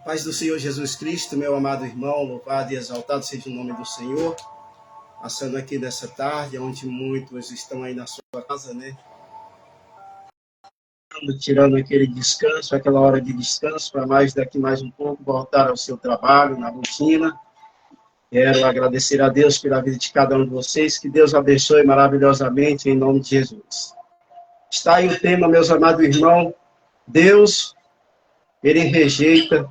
Paz do Senhor Jesus Cristo, meu amado irmão, louvado e exaltado seja o nome do Senhor. Passando aqui nessa tarde, onde muitos estão aí na sua casa, né? Tirando aquele descanso, aquela hora de descanso, para daqui mais um pouco voltar ao seu trabalho, na rotina. Quero agradecer a Deus pela vida de cada um de vocês, que Deus abençoe maravilhosamente em nome de Jesus. Está aí o tema, meus amados irmãos, Deus, ele rejeita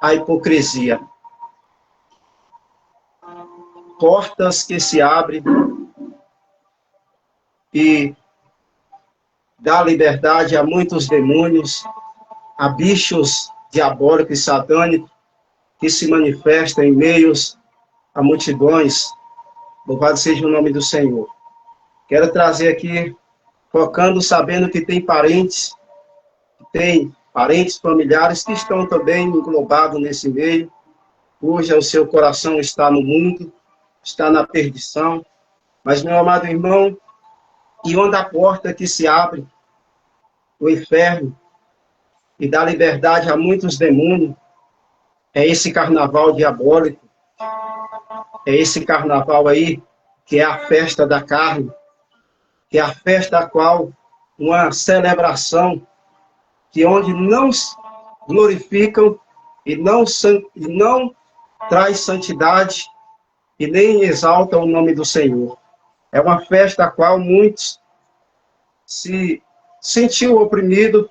a hipocrisia. Portas que se abrem e dá liberdade a muitos demônios, a bichos diabólicos e satânicos que se manifestam em meios a multidões. Louvado seja o nome do Senhor. Quero trazer aqui, focando, sabendo que tem parentes familiares que estão também englobados nesse meio, cuja o seu coração está no mundo, está na perdição. Mas, meu amado irmão, e onde a porta que se abre, o inferno, e dá liberdade a muitos demônios, é esse carnaval diabólico, é esse carnaval aí, que é a festa da carne, que é a festa da qual uma celebração, que onde não glorificam e não traz santidade e nem exalta o nome do Senhor. É uma festa a qual muitos se sentiu oprimido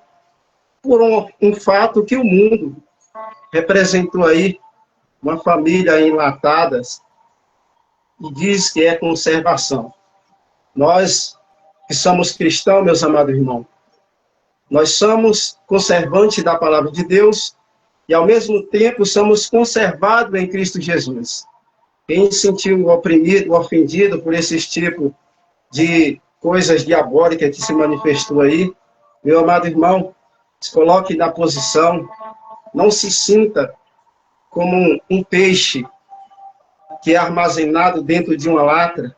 por um fato que o mundo representou aí, uma família enlatada, e diz que é conservação. Nós que somos cristãos, meus amados irmãos, nós somos conservantes da palavra de Deus e, ao mesmo tempo, somos conservados em Cristo Jesus. Quem se sentiu oprimido, ofendido por esse tipo de coisas diabólicas que se manifestou aí, meu amado irmão, se coloque na posição, não se sinta como um peixe que é armazenado dentro de uma lata,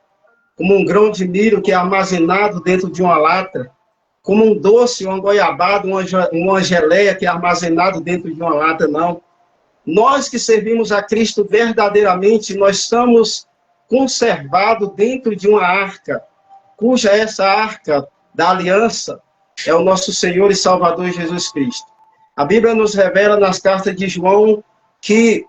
como um grão de milho que é armazenado dentro de uma lata, como um doce, uma goiabada, uma geleia que é armazenado dentro de uma lata, não. Nós que servimos a Cristo verdadeiramente, nós somos conservados dentro de uma arca, cuja essa arca da aliança é o nosso Senhor e Salvador Jesus Cristo. A Bíblia nos revela nas cartas de João que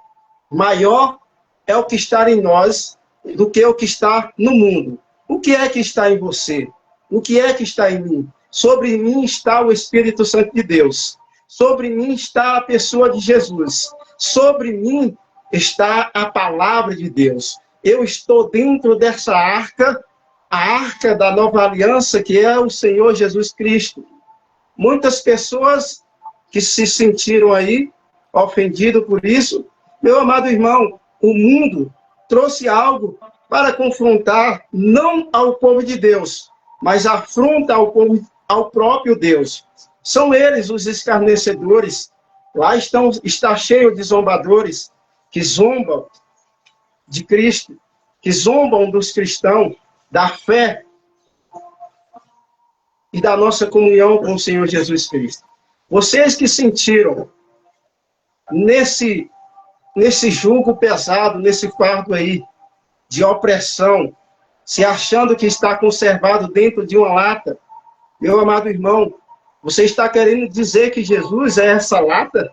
maior é o que está em nós do que o que está no mundo. O que é que está em você? O que é que está em mim? Sobre mim está o Espírito Santo de Deus. Sobre mim está a pessoa de Jesus. Sobre mim está a palavra de Deus. Eu estou dentro dessa arca, a arca da nova aliança, que é o Senhor Jesus Cristo. Muitas pessoas que se sentiram aí ofendidas por isso, meu amado irmão, o mundo trouxe algo para confrontar não ao povo de Deus, mas afronta ao próprio Deus. São eles os escarnecedores. Lá está cheio de zombadores que zombam de Cristo, que zombam dos cristãos, da fé e da nossa comunhão com o Senhor Jesus Cristo. Vocês que sentiram nesse jugo pesado, nesse fardo aí de opressão, se achando que está conservado dentro de uma lata, meu amado irmão, você está querendo dizer que Jesus é essa lata?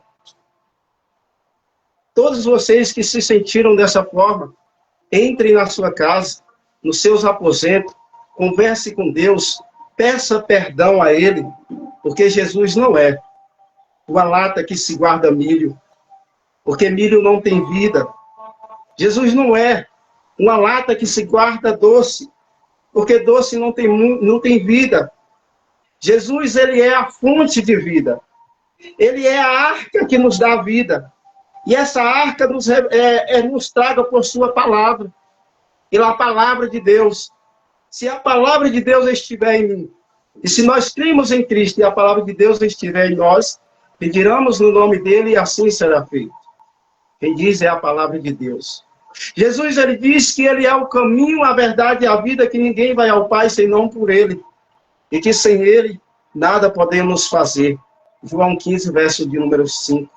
Todos vocês que se sentiram dessa forma, entrem na sua casa, nos seus aposentos, converse com Deus, peça perdão a Ele, porque Jesus não é uma lata que se guarda milho, porque milho não tem vida. Jesus não é uma lata que se guarda doce, porque doce não tem vida. Jesus, ele é a fonte de vida. Ele é a arca que nos dá vida. E essa arca nos traga por sua palavra. Pela palavra de Deus. Se a palavra de Deus estiver em mim, e se nós cremos em Cristo e a palavra de Deus estiver em nós, pediremos no nome dele e assim será feito. Quem diz é a palavra de Deus. Jesus, ele diz que ele é o caminho, a verdade e a vida, que ninguém vai ao Pai senão por ele. E que sem ele, nada podemos fazer. João 15, verso de número 5.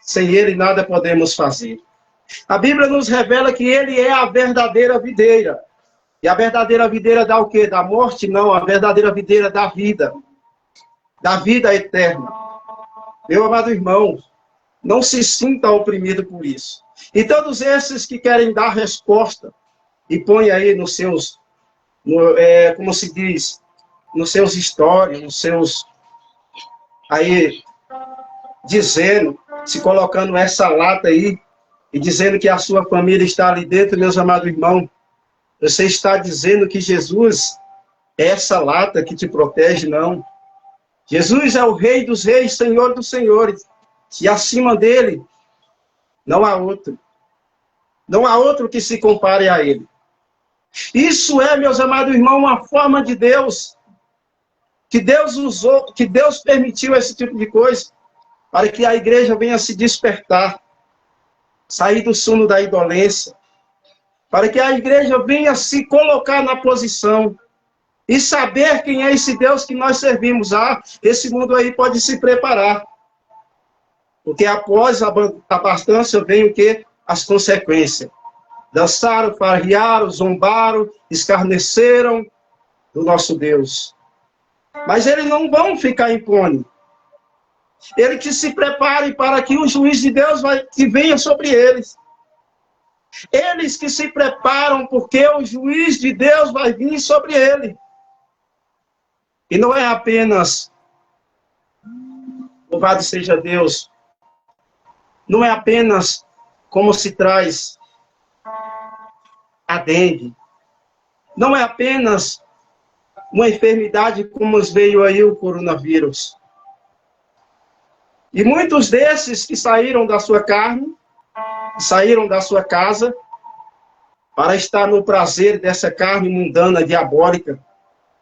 sem ele nada podemos fazer. A Bíblia nos revela que ele é a verdadeira videira. E a verdadeira videira dá o quê? Da morte? Não, a verdadeira videira dá vida. Da vida eterna. Meu amado irmão, não se sinta oprimido por isso. E todos esses que querem dar resposta, e põe aí nos seus, como se diz, nos seus stories, nos seus, aí, dizendo, se colocando essa lata aí, e dizendo que a sua família está ali dentro, meus amados irmãos, você está dizendo que Jesus é essa lata que te protege, não. Jesus é o Rei dos Reis, Senhor dos Senhores. E acima dele, não há outro. Não há outro que se compare a ele. Isso é, meus amados irmãos, uma forma de Deus, que Deus usou, que Deus permitiu esse tipo de coisa, para que a igreja venha se despertar, sair do sono da indolência, para que a igreja venha se colocar na posição e saber quem é esse Deus que nós servimos. Ah, esse mundo aí pode se preparar. Porque após a abastança vem o quê? As consequências. Dançaram, farriaram, zombaram, escarneceram do nosso Deus. Mas eles não vão ficar impunes. Ele que se prepare para que o juiz de Deus que venha sobre eles. Eles que se preparam porque o juiz de Deus vai vir sobre ele. E não é apenas, louvado seja Deus, não é apenas como se traz a dengue. Não é apenas uma enfermidade como veio aí o coronavírus. E muitos desses que saíram da sua carne, saíram da sua casa, para estar no prazer dessa carne mundana, diabólica,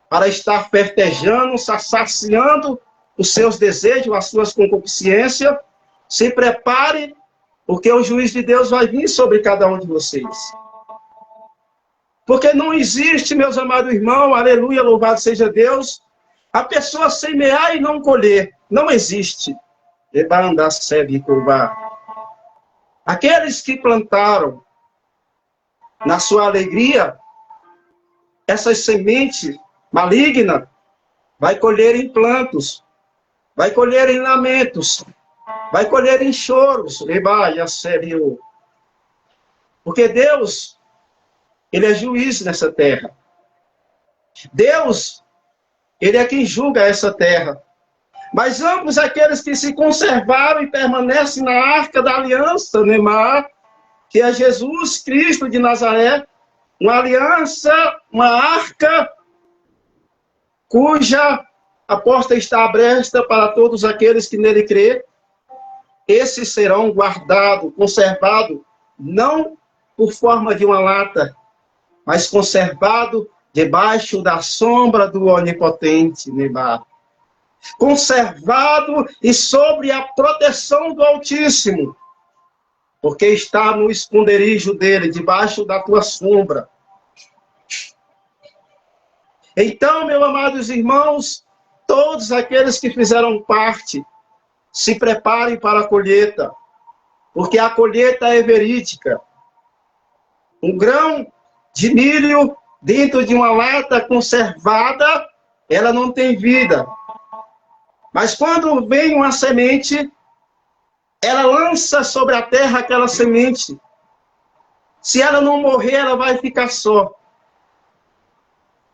para estar festejando, saciando os seus desejos, as suas concupiscências, se prepare, porque o juiz de Deus vai vir sobre cada um de vocês. Porque não existe, meus amados irmãos, aleluia, louvado seja Deus, a pessoa semear e não colher. Não existe. Aqueles que plantaram na sua alegria, essas sementes malignas, vai colher em plantos, vai colher em lamentos, vai colher em choros. Porque Deus, ele é juiz nessa terra. Deus, ele é quem julga essa terra. Mas ambos aqueles que se conservaram e permanecem na arca da aliança, Neymar, que é Jesus Cristo de Nazaré, uma aliança, uma arca, cuja a porta está aberta para todos aqueles que nele crê, esses serão guardados, conservados, não por forma de uma lata, mas conservados debaixo da sombra do Onipotente, Neymar. Conservado e sobre a proteção do Altíssimo, porque está no esconderijo dele, debaixo da tua sombra. Então, meus amados irmãos, todos aqueles que fizeram parte, se preparem para a colheita, porque a colheita é verídica. Um grão de milho dentro de uma lata conservada, ela não tem vida. Mas quando vem uma semente, ela lança sobre a terra aquela semente. Se ela não morrer, ela vai ficar só.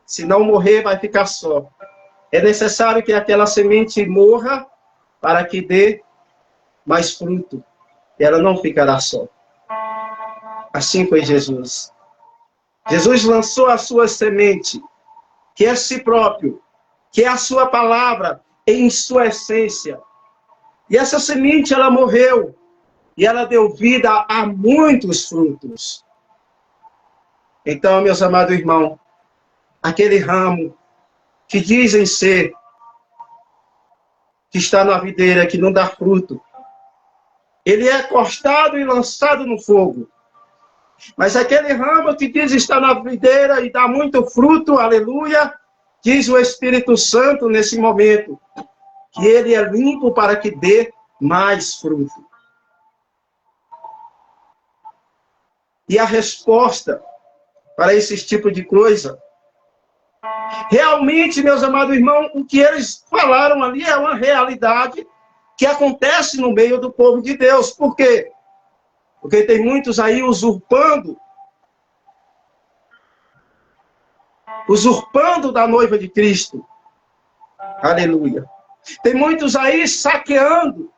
Se não morrer, vai ficar só. É necessário que aquela semente morra para que dê mais fruto. E ela não ficará só. Assim foi Jesus. Jesus lançou a sua semente, que é si próprio, que é a sua palavra, em sua essência. E essa semente, ela morreu. E ela deu vida a muitos frutos. Então, meus amados irmãos, aquele ramo que dizem ser, que está na videira, que não dá fruto, ele é cortado e lançado no fogo. Mas aquele ramo que diz estar na videira e dá muito fruto, aleluia, diz o Espírito Santo nesse momento, que ele é limpo para que dê mais fruto. e a resposta para esse tipo de coisa. Realmente, meus amados irmãos, o que eles falaram ali é uma realidade que acontece no meio do povo de Deus. Por quê? Porque tem muitos aí usurpando da noiva de Cristo. Aleluia. Tem muitos aí saqueando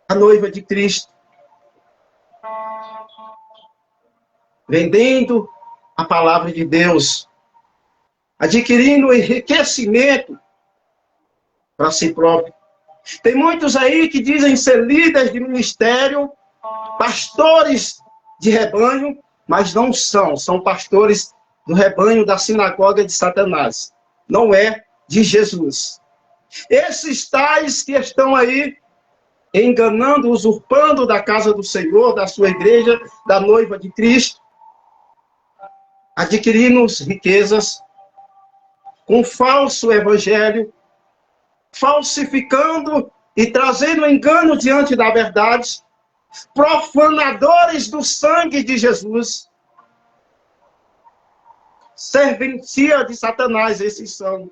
a noiva de Cristo. Vendendo a palavra de Deus. Adquirindo enriquecimento para si próprio. Tem muitos aí que dizem ser líderes de ministério, pastores de rebanho, mas não são. São pastores do rebanho da sinagoga de Satanás. Não é de Jesus. Esses tais que estão aí enganando, usurpando da casa do Senhor, da sua igreja, da noiva de Cristo, adquirindo riquezas com falso evangelho, falsificando e trazendo engano diante da verdade, profanadores do sangue de Jesus, serventia de Satanás, esses são.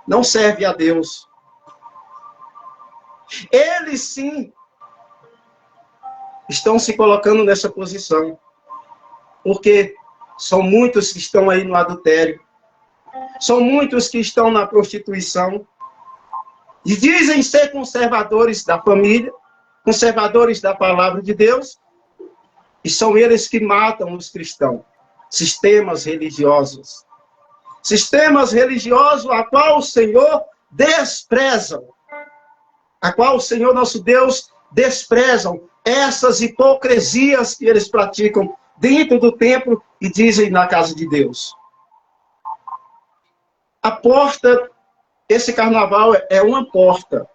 Não serve a Deus. Eles sim estão se colocando nessa posição, porque são muitos que estão aí no adultério, são muitos que estão na prostituição, e dizem ser conservadores da família, conservadores da palavra de Deus, e são eles que matam os cristãos. Sistemas religiosos. Sistemas religiosos a qual o Senhor despreza. A qual o Senhor nosso Deus desprezam. Essas hipocrisias que eles praticam dentro do templo e dizem na casa de Deus. A porta, esse carnaval é uma porta,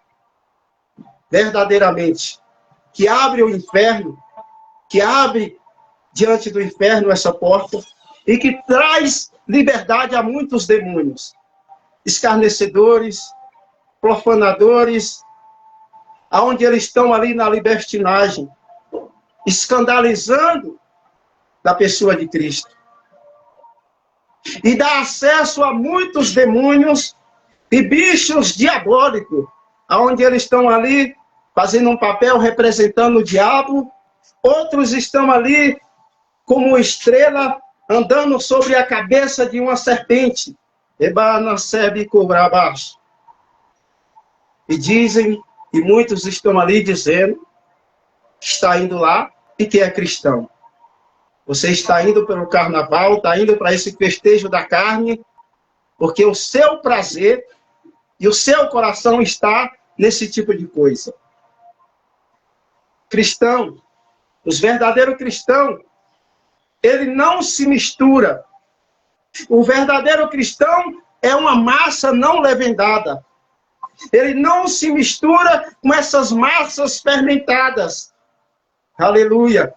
verdadeiramente, que abre o inferno, que abre diante do inferno essa porta, e que traz liberdade a muitos demônios, escarnecedores, profanadores, aonde eles estão ali na libertinagem, escandalizando da pessoa de Cristo. E dá acesso a muitos demônios e bichos diabólicos, aonde eles estão ali fazendo um papel representando o diabo, outros estão ali como estrela andando sobre a cabeça de uma serpente. E dizem, e muitos estão ali dizendo, que está indo lá e que é cristão. Você está indo pelo carnaval, está indo para esse festejo da carne, porque o seu prazer e o seu coração está nesse tipo de coisa. Cristão, os verdadeiros cristãos, ele não se mistura. O verdadeiro cristão é uma massa não levedada. Ele não se mistura com essas massas fermentadas. Aleluia.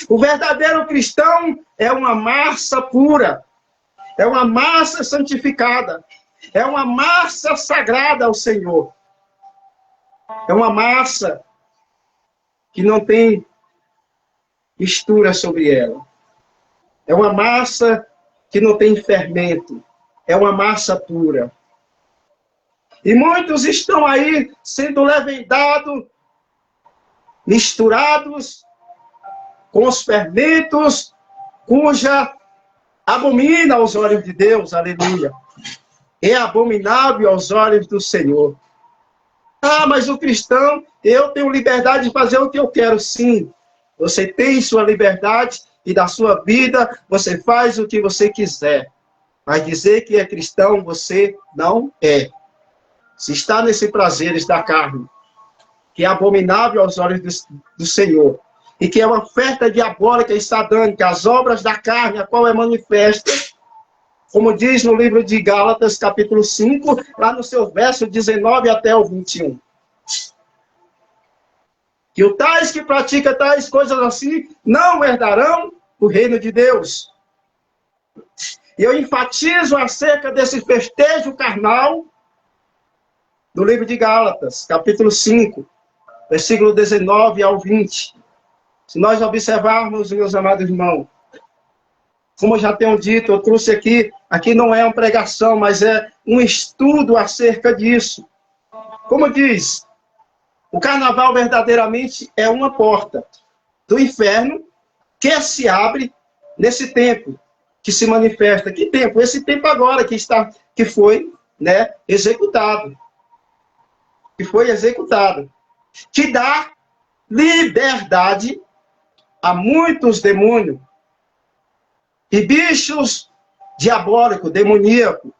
O verdadeiro cristão é uma massa pura. É uma massa santificada. É uma massa sagrada ao Senhor. É uma massa que não tem mistura sobre ela. É uma massa que não tem fermento. É uma massa pura. E muitos estão aí sendo levedados, misturados com os fermentos, cuja abomina aos olhos de Deus, aleluia. É abominável aos olhos do Senhor. Ah, mas o cristão, eu tenho liberdade de fazer o que eu quero, sim. Você tem sua liberdade e da sua vida você faz o que você quiser. Mas dizer que é cristão, você não é. Se está nesses prazeres da carne, que é abominável aos olhos do Senhor, e que é uma oferta diabólica e satânica, as obras da carne, a qual é manifesta, como diz no livro de Gálatas, capítulo 5, lá no seu verso 19 até o 21. Que o tais que praticam tais coisas assim, não herdarão o reino de Deus. E eu enfatizo acerca desse festejo carnal, do livro de Gálatas, capítulo 5, versículo 19 ao 20. Se nós observarmos, meus amados irmãos, como eu já tenho dito, eu trouxe aqui não é uma pregação, mas é um estudo acerca disso. Como diz, o carnaval verdadeiramente é uma porta do inferno que se abre nesse tempo, que se manifesta. Que tempo? Esse tempo agora que foi, né, executado. Que foi executado. Que dá liberdade a muitos demônios e bichos diabólicos, demoníacos.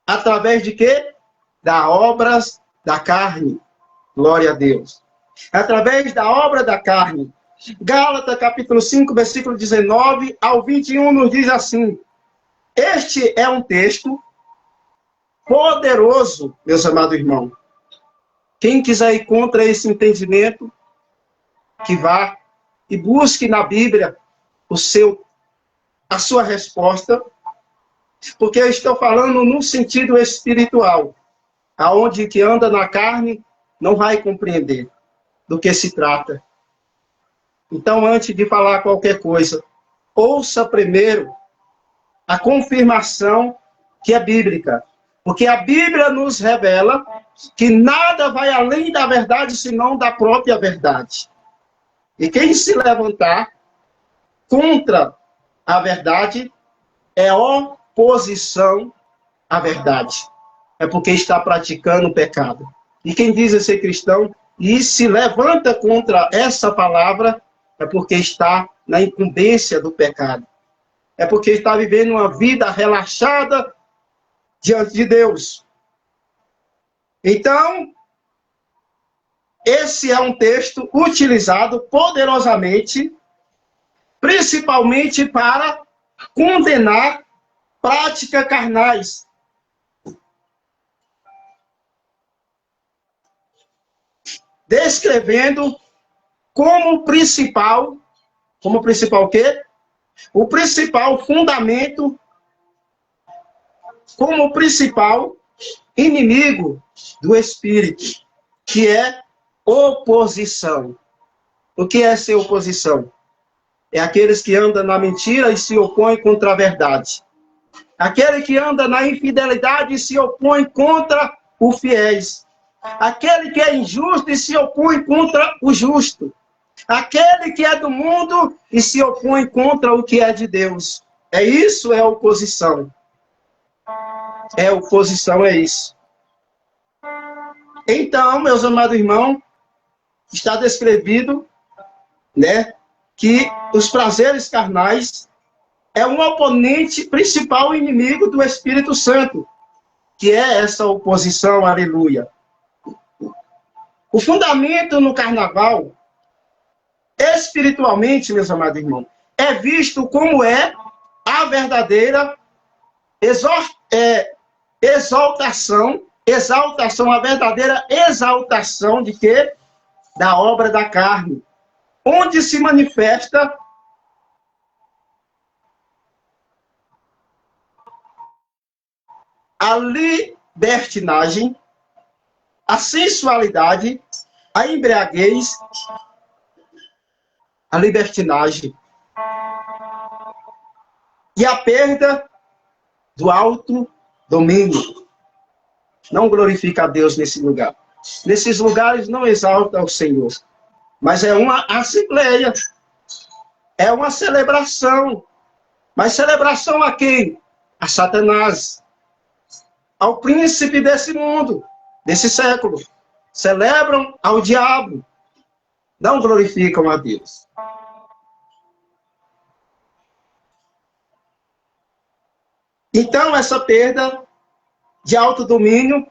Através de quê? Das obras da carne. Glória a Deus. Através da obra da carne. Gálatas, capítulo 5, versículo 19 ao 21, nos diz assim. Este é um texto poderoso, meus amados irmãos. Quem quiser ir contra esse entendimento, que vá e busque na Bíblia a sua resposta, porque eu estou falando no sentido espiritual, aonde que anda na carne não vai compreender do que se trata. Então, antes de falar qualquer coisa, ouça primeiro a confirmação que é bíblica, porque a Bíblia nos revela que nada vai além da verdade, senão da própria verdade. E quem se levantar contra a verdade é oposição à verdade. É porque está praticando o pecado. E quem diz ser cristão e se levanta contra essa palavra é porque está na incumbência do pecado. É porque está vivendo uma vida relaxada diante de Deus. Então, esse é um texto utilizado poderosamente, principalmente para condenar práticas carnais. Descrevendo como principal o quê? O principal fundamento, como principal inimigo do espírito, que é oposição. O que é ser oposição? É aqueles que andam na mentira e se opõem contra a verdade. Aquele que anda na infidelidade e se opõe contra os fiéis. Aquele que é injusto e se opõe contra o justo. Aquele que é do mundo e se opõe contra o que é de Deus. Isso é oposição. Oposição é isso. Então, meus amados irmãos, está descrevido, né, que os prazeres carnais é um oponente principal inimigo do Espírito Santo, que é essa oposição, aleluia. O fundamento no carnaval, espiritualmente, meus amados irmãos, é visto como é a verdadeira exaltação, a verdadeira exaltação de quê? Da obra da carne, onde se manifesta a libertinagem, a sensualidade, a embriaguez, a libertinagem e a perda do autodomínio. Não glorifica a Deus nesse lugar. Nesses lugares não exalta o Senhor, mas é uma assembleia, é uma celebração. Mas celebração a quem? A Satanás, ao príncipe desse mundo, desse século. Celebram ao diabo, não glorificam a Deus. Então, essa perda de autodomínio,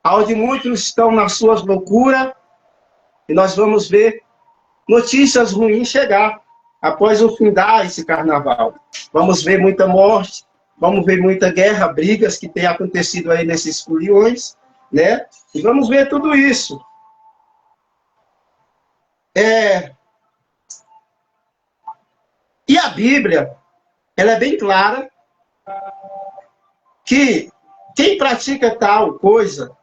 onde muitos estão nas suas loucuras, e nós vamos ver notícias ruins chegar após o findar esse carnaval. Vamos ver muita morte, vamos ver muita guerra, brigas que tem acontecido aí nesses foliões, né? E vamos ver tudo isso. E a Bíblia, ela é bem clara que quem pratica tal coisa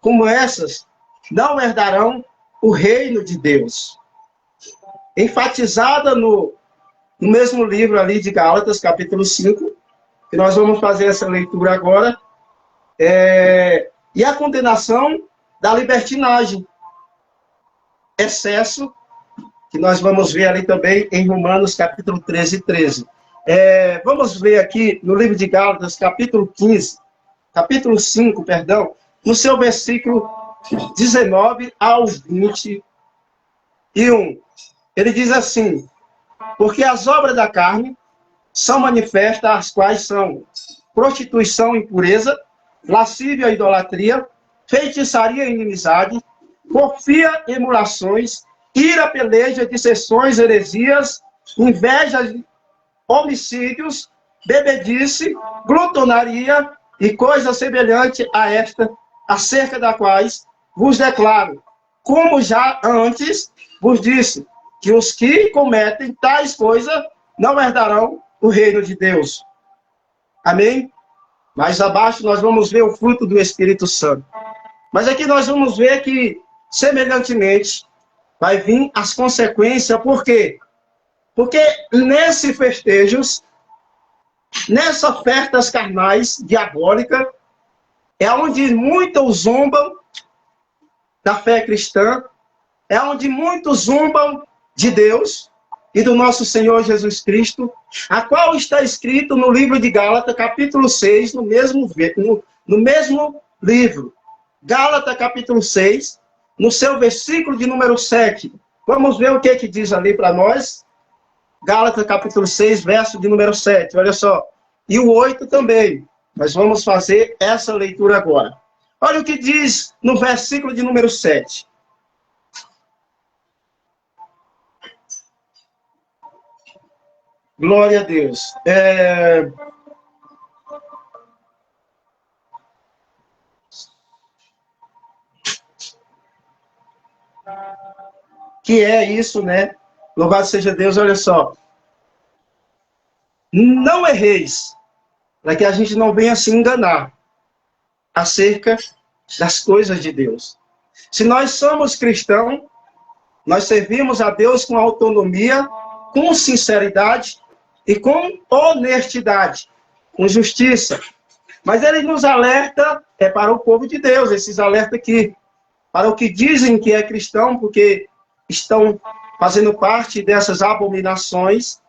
como essas não herdarão o reino de Deus. enfatizada no mesmo livro ali de Gálatas, capítulo 5, que nós vamos fazer essa leitura agora, e a condenação da libertinagem, excesso, que nós vamos ver ali também em Romanos, capítulo 13. Vamos ler aqui no livro de Gálatas, capítulo 5, no seu versículo 19 ao 21. Ele diz assim: porque as obras da carne são manifestas, as quais são prostituição, impureza, lascívia, idolatria, feitiçaria, inimizade, porfia, emulações, ira, peleja, dissensões, heresias, invejas, homicídios, bebedice, glutonaria e coisa semelhante a esta, acerca da quais vos declaro, como já antes vos disse, que os que cometem tais coisas não herdarão o reino de Deus. Amém? Mais abaixo nós vamos ver o fruto do Espírito Santo. Mas aqui nós vamos ver que, semelhantemente, vai vir as consequências. Por quê? Porque nesses festejos, nessas ofertas carnais diabólicas, é onde muitos zombam da fé cristã, é onde muitos zombam de Deus e do nosso Senhor Jesus Cristo, a qual está escrito no livro de Gálatas, capítulo 6, no mesmo livro. Gálatas, capítulo 6, no seu versículo de número 7. Vamos ver o que diz ali para nós. Gálatas, capítulo 6, verso de número 7. Olha só. E o 8 também. Nós vamos fazer essa leitura agora. Olha o que diz no versículo de número 7. Glória a Deus. Que é isso, né? Louvado seja Deus, olha só. Não erreis, para que a gente não venha se enganar acerca das coisas de Deus. Se nós somos cristãos, nós servimos a Deus com autonomia, com sinceridade e com honestidade, com justiça. Mas ele nos alerta, para o povo de Deus, esses alertas aqui, para o que dizem que é cristão, porque estão fazendo parte dessas abominações,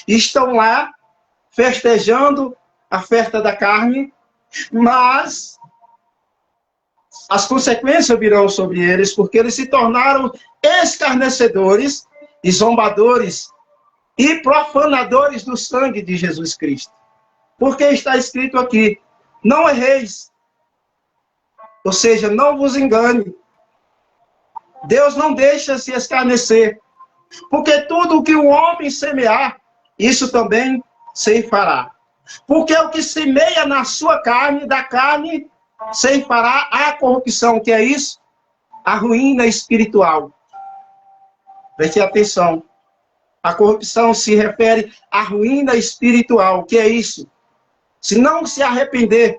e estão lá festejando a festa da carne, mas as consequências virão sobre eles, porque eles se tornaram escarnecedores e zombadores e profanadores do sangue de Jesus Cristo. Porque está escrito aqui, não erreis, ou seja, não vos engane. Deus não deixa se escarnecer, porque tudo o que o homem semear, isso também ceifará. Porque o que semeia na sua carne, da carne, ceifará a corrupção. Que é isso? A ruína espiritual. Preste atenção. A corrupção se refere à ruína espiritual. Que é isso? Se não se arrepender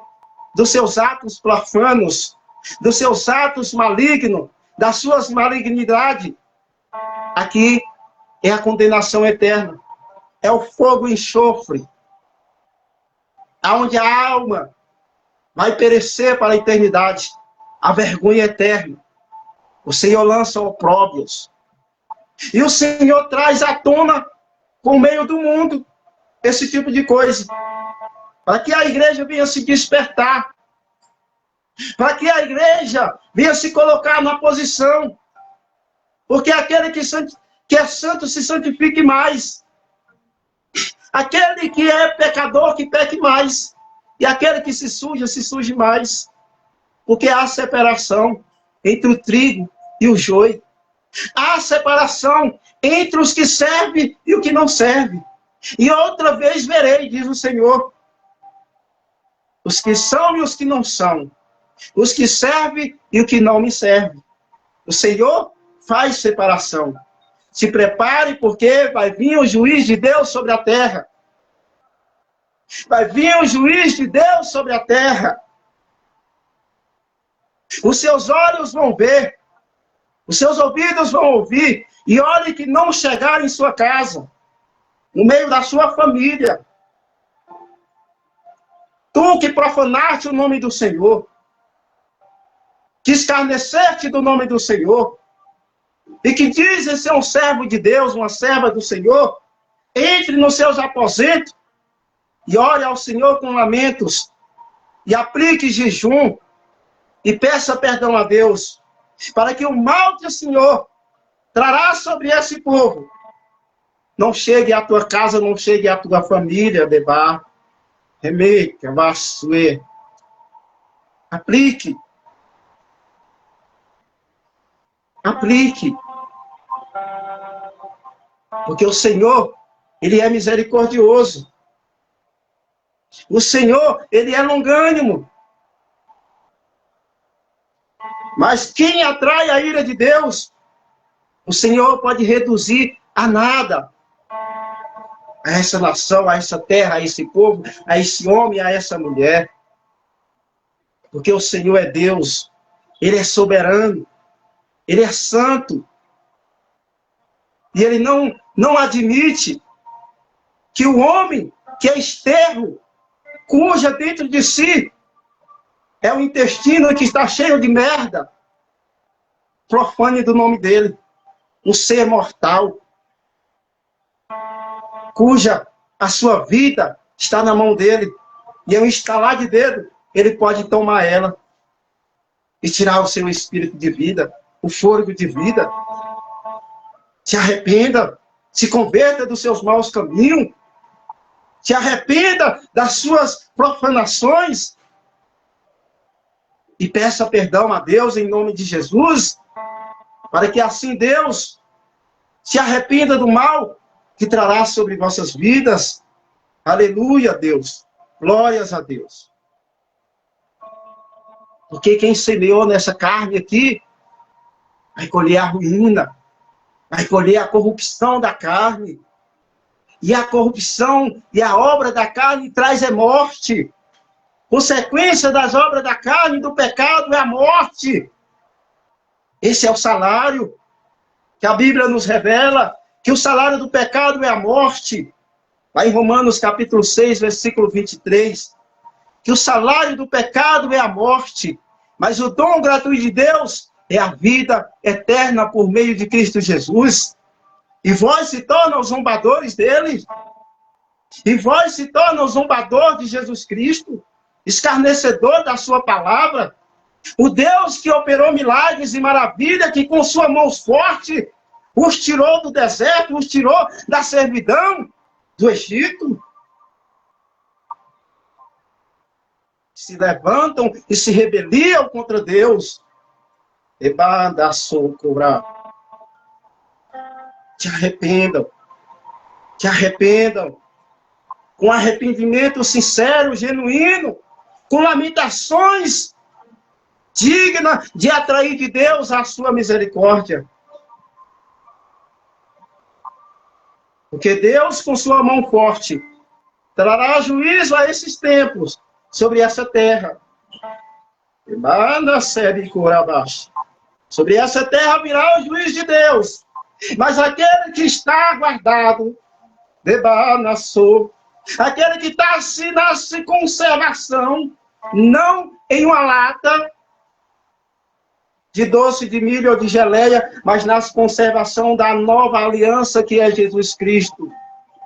dos seus atos profanos, dos seus atos malignos, das suas malignidades, aqui é a condenação eterna. É o fogo e enxofre, aonde a alma vai perecer para a eternidade, a vergonha eterna. O Senhor lança opróbrios. E o Senhor traz à tona, por meio do mundo, esse tipo de coisa. Para que a igreja venha se despertar. Para que a igreja venha se colocar na posição. Porque aquele que é santo se santifique mais. Aquele que é pecador, que peque mais. E aquele que se suje mais. Porque há separação entre o trigo e o joio. Há separação entre os que servem e o que não serve. E outra vez verei, diz o Senhor, os que são e os que não são. Os que servem e o que não me serve. O Senhor faz separação. Se prepare, porque vai vir o juiz de Deus sobre a terra. Vai vir o juiz de Deus sobre a terra. Os seus olhos vão ver, os seus ouvidos vão ouvir, E olhe que não chegar em sua casa, no meio da sua família. Tu que profanaste o nome do Senhor, que escarneceste do nome do Senhor, e que dizes ser um servo de Deus, uma serva do Senhor, entre nos seus aposentos e ore ao Senhor com lamentos, e aplique jejum, e peça perdão a Deus, para que o mal que o Senhor trará sobre esse povo não chegue à tua casa, não chegue à tua família, Debar, Remeca, Vassue. Aplique. Aplique. Porque o Senhor, Ele é misericordioso. O Senhor, Ele é longânimo. Mas quem atrai a ira de Deus, o Senhor pode reduzir a nada. A essa nação, a essa terra, a esse povo, a esse homem, a essa mulher. Porque o Senhor é Deus. Ele é soberano. Ele é santo. E Ele não admite que o homem, que é esterro, cuja dentro de si é o intestino que está cheio de merda, profane do nome dele, um ser mortal, cuja a sua vida está na mão dele, e ao estalar de dedo, ele pode tomar ela e tirar o seu espírito de vida, o fôlego de vida. Se arrependa, se converta dos seus maus caminhos, se arrependa das suas profanações e peça perdão a Deus em nome de Jesus, para que assim Deus se arrependa do mal que trará sobre vossas vidas. Aleluia, Deus. Glórias a Deus. Porque quem semeou nessa carne aqui vai colher a ruína, vai colher a corrupção da carne. E a corrupção e a obra da carne traz é morte. Consequência das obras da carne e do pecado é a morte. Esse é o salário que a Bíblia nos revela, que o salário do pecado é a morte. Lá em Romanos capítulo 6, versículo 23, que o salário do pecado é a morte, mas o dom gratuito de Deus é a vida eterna por meio de Cristo Jesus. E vós se tornam os zombadores dele. E vós se tornam os zombadores de Jesus Cristo, escarnecedor da sua palavra. O Deus que operou milagres e maravilhas, que com sua mão forte os tirou do deserto, os tirou da servidão do Egito. Se levantam e se rebeliam contra Deus. Ebada socorra. Te arrependam. Te arrependam. Com arrependimento sincero, genuíno, com lamentações dignas de atrair de Deus a sua misericórdia. Porque Deus, com sua mão forte, trará juízo a esses tempos sobre essa terra. Sobre essa terra virá o juízo de Deus. Mas aquele que está guardado, aquele que está assim na conservação, não em uma lata de doce de milho ou de geleia, mas na conservação da nova aliança que é Jesus Cristo.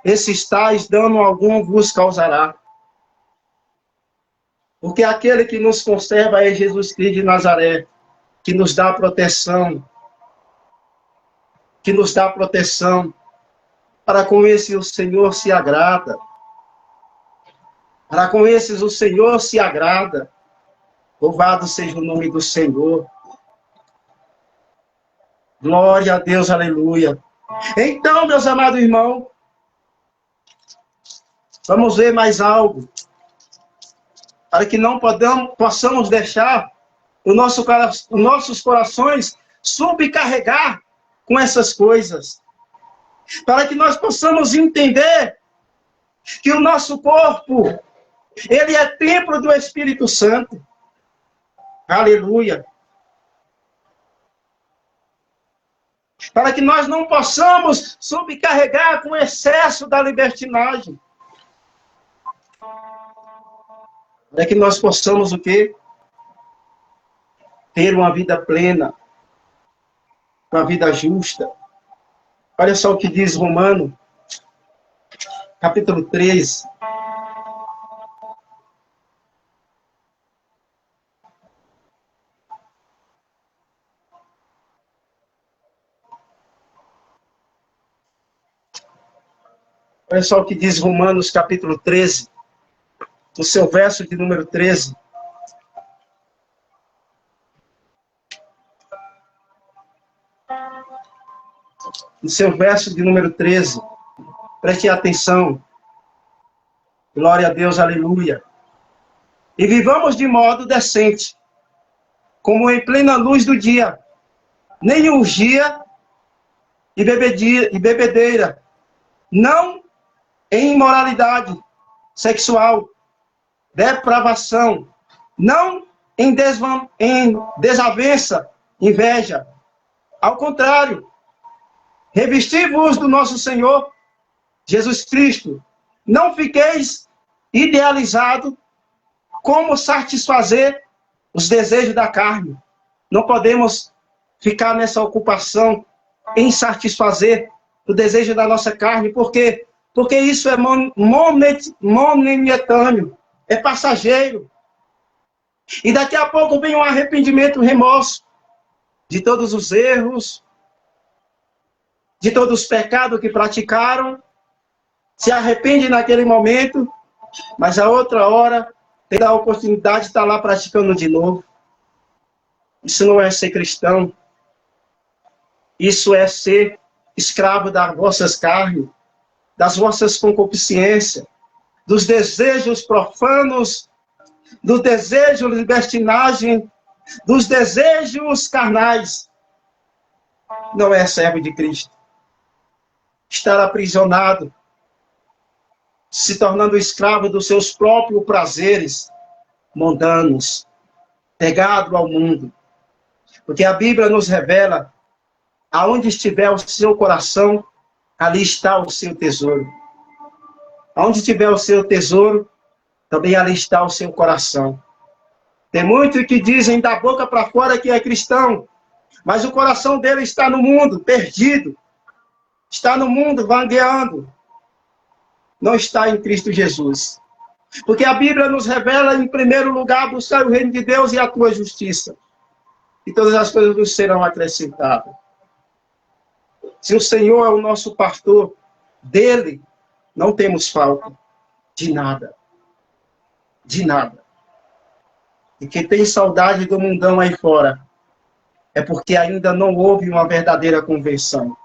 Esses tais dano algum vos causará. Porque aquele que nos conserva é Jesus Cristo de Nazaré, que nos dá proteção, para com esse o Senhor se agrada. Para com esses o Senhor se agrada. Louvado seja o nome do Senhor. Glória a Deus, aleluia. Então, meus amados irmãos, vamos ver mais algo. Para que não possamos deixar os nossos corações subcarregar com essas coisas. Para que nós possamos entender que o nosso corpo, ele é templo do Espírito Santo. Aleluia. para que nós não possamos sobrecarregar com excesso da libertinagem. Para que nós possamos o quê? Ter uma vida plena, uma vida justa. Olha só o que diz Romanos, capítulo 13. Olha só o que diz Romanos, capítulo 13, no seu verso de número 13. No seu verso de número 13. Preste atenção. Glória a Deus, aleluia. E vivamos de modo decente, como em plena luz do dia, nem urgia e bebedeira, não em imoralidade sexual, depravação, não em desavença, inveja. Ao contrário, revesti-vos do nosso Senhor Jesus Cristo. Não fiqueis idealizado como satisfazer os desejos da carne. Não podemos ficar nessa ocupação em satisfazer o desejo da nossa carne. Por quê? Porque isso é momentâneo, é passageiro. E daqui a pouco vem um arrependimento, um remorso de todos os erros, de todos os pecados que praticaram, se arrepende naquele momento, mas a outra hora tem a oportunidade de estar lá praticando de novo. Isso não é ser cristão. Isso é ser escravo das vossas carnes, das vossas concupiscências, dos desejos profanos, do desejo de libertinagem, dos desejos carnais. Não é servo de Cristo. Estar aprisionado, se tornando escravo dos seus próprios prazeres mundanos, pegado ao mundo. Porque a Bíblia nos revela, aonde estiver o seu coração, ali está o seu tesouro. Aonde estiver o seu tesouro, também ali está o seu coração. Tem muitos que dizem da boca para fora que é cristão, mas o coração dele está no mundo, perdido. Está no mundo, vagueando. Não está em Cristo Jesus. Porque a Bíblia nos revela, em primeiro lugar, buscar o reino de Deus e a tua justiça. E todas as coisas nos serão acrescentadas. Se o Senhor é o nosso pastor, dele não temos falta de nada. De nada. E quem tem saudade do mundão aí fora, é porque ainda não houve uma verdadeira conversão.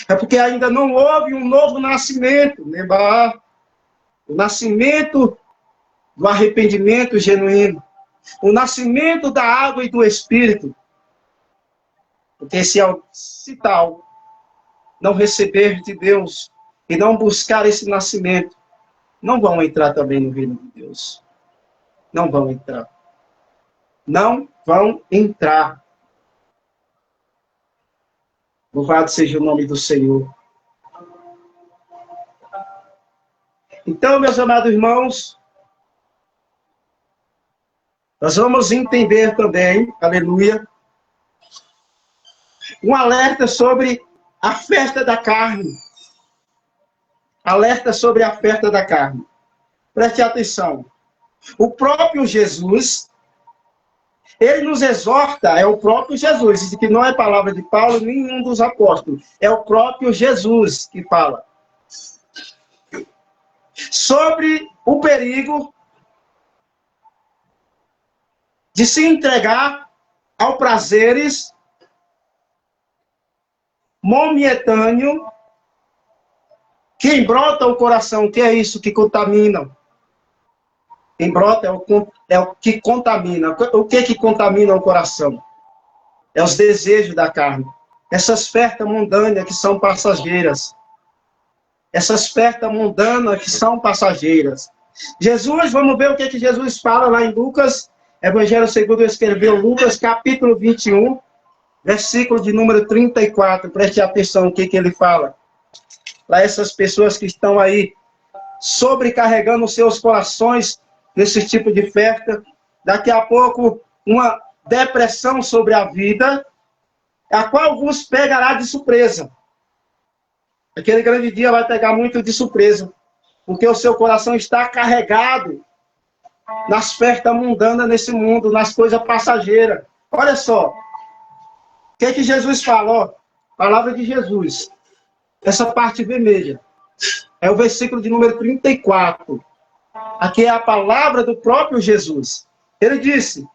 É porque ainda não houve um novo nascimento. O nascimento do arrependimento genuíno. O nascimento da água e do Espírito. Porque se tal não receber de Deus e não buscar esse nascimento, não vão entrar também no reino de Deus. Não vão entrar. Não vão entrar. Louvado seja o nome do Senhor. Então, meus amados irmãos, nós vamos entender também, aleluia, um alerta sobre a festa da carne. Alerta sobre a festa da carne. Preste atenção. O próprio Jesus, ele nos exorta, é o próprio Jesus, isso que não é palavra de Paulo, nenhum dos apóstolos, é o próprio Jesus que fala. Sobre o perigo de se entregar ao prazeres momentâneo que embrota o coração, que é isso que contamina. Embrota é o que contamina. O que contamina o coração? É os desejos da carne. Essas festas mundanas que são passageiras. Essas festas mundanas que são passageiras. Jesus, vamos ver o que Jesus fala lá em Lucas, Evangelho segundo escreveu Lucas, capítulo 21, versículo de número 34, preste atenção o que ele fala. Para essas pessoas que estão aí sobrecarregando seus corações nesse tipo de festa, daqui a pouco uma depressão sobre a vida, a qual vos pegará de surpresa. Aquele grande dia vai pegar muito de surpresa, porque o seu coração está carregado nas festas mundanas nesse mundo, nas coisas passageiras. Olha só, o que Jesus fala? Ó, palavra de Jesus, essa parte vermelha, é o versículo de número 34. Aqui é a palavra do próprio Jesus. Ele disse: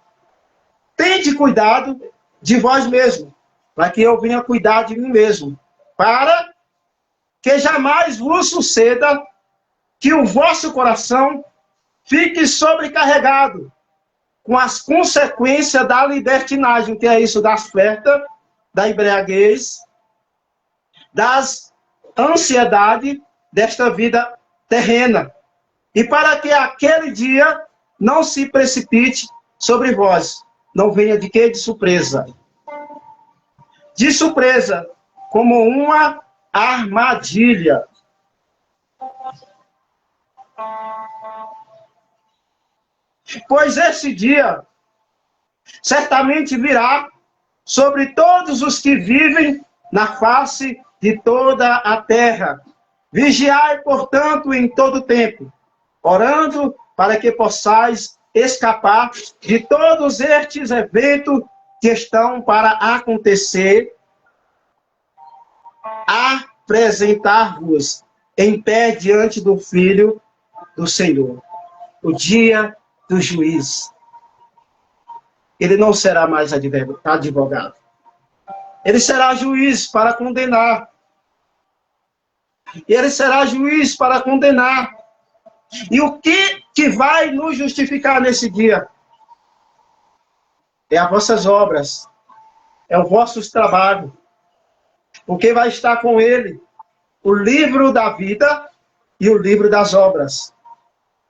tende cuidado de vós mesmo, para que eu venha cuidar de mim mesmo, para que jamais vos suceda que o vosso coração fique sobrecarregado com as consequências da libertinagem, que é isso, das festas, da embriaguez, das ansiedades desta vida terrena. E para que aquele dia não se precipite sobre vós, não venha de quê? De surpresa. De surpresa, como uma armadilha. Pois esse dia certamente virá sobre todos os que vivem na face de toda a terra. Vigiai, portanto, em todo tempo, orando para que possais escapar de todos estes eventos que estão para acontecer, apresentar-vos em pé diante do Filho do Senhor. O dia do juiz. Ele não será mais advogado. Ele será juiz para condenar. Ele será juiz para condenar. E o que vai nos justificar nesse dia? É as vossas obras. É os vossos trabalhos. Porque vai estar com ele o livro da vida e o livro das obras.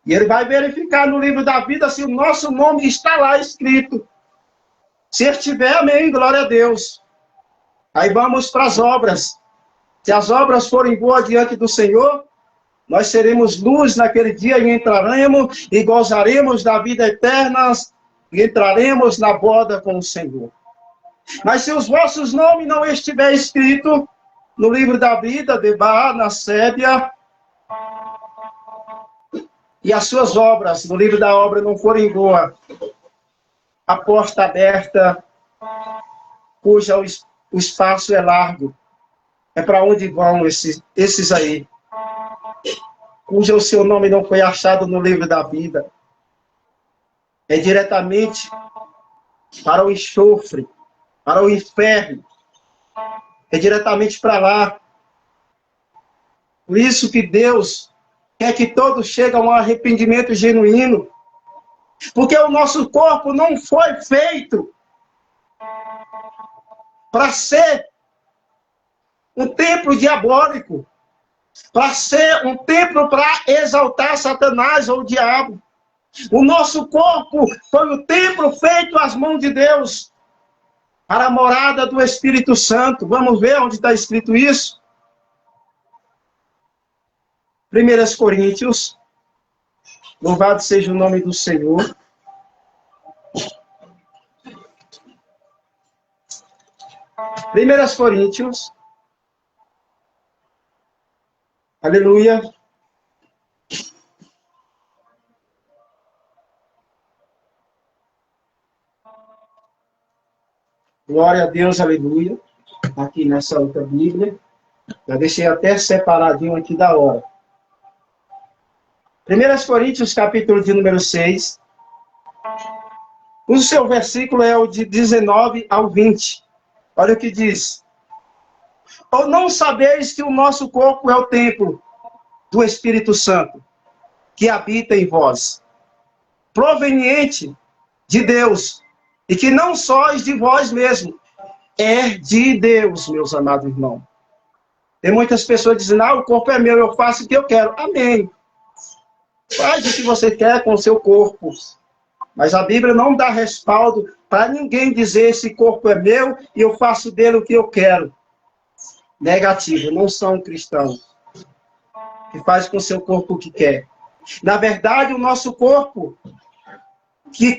E ele vai verificar no livro da vida se o nosso nome está lá escrito. Se estiver, amém, glória a Deus. Aí vamos para as obras. Se as obras forem boas diante do Senhor, nós seremos luz naquele dia e entraremos e gozaremos da vida eterna e entraremos na boda com o Senhor. Mas se os vossos nomes não estiver escrito no livro da vida, debaixo, na sébia, e as suas obras, no livro da obra, não forem boas, a porta aberta, cuja o espaço é largo, é para onde vão esses aí, cuja o seu nome não foi achado no livro da vida, é diretamente para o enxofre, para o inferno, é diretamente para lá. Por isso que Deus quer que todos cheguem a um arrependimento genuíno, porque o nosso corpo não foi feito para ser um templo diabólico, para ser um templo para exaltar Satanás ou o diabo. O nosso corpo foi o templo feito às mãos de Deus, para a morada do Espírito Santo. Vamos ver onde está escrito isso? 1 Coríntios, louvado seja o nome do Senhor. 1 Coríntios, aleluia. Glória a Deus, aleluia. Aqui nessa outra Bíblia. Já deixei até separadinho aqui da hora. 1 Coríntios, capítulo de número 6. O seu versículo é o de 19 ao 20. Olha o que diz. Ou não sabeis que o nosso corpo é o templo do Espírito Santo, que habita em vós, proveniente de Deus, e que não sois de vós mesmos, é de Deus, meus amados irmãos. Tem muitas pessoas dizendo, o corpo é meu, eu faço o que eu quero. Amém. Faz o que você quer com o seu corpo. Mas a Bíblia não dá respaldo para ninguém dizer esse corpo é meu e eu faço dele o que eu quero. Negativo, não são cristãos que faz com o seu corpo o que quer. Na verdade, o nosso corpo, que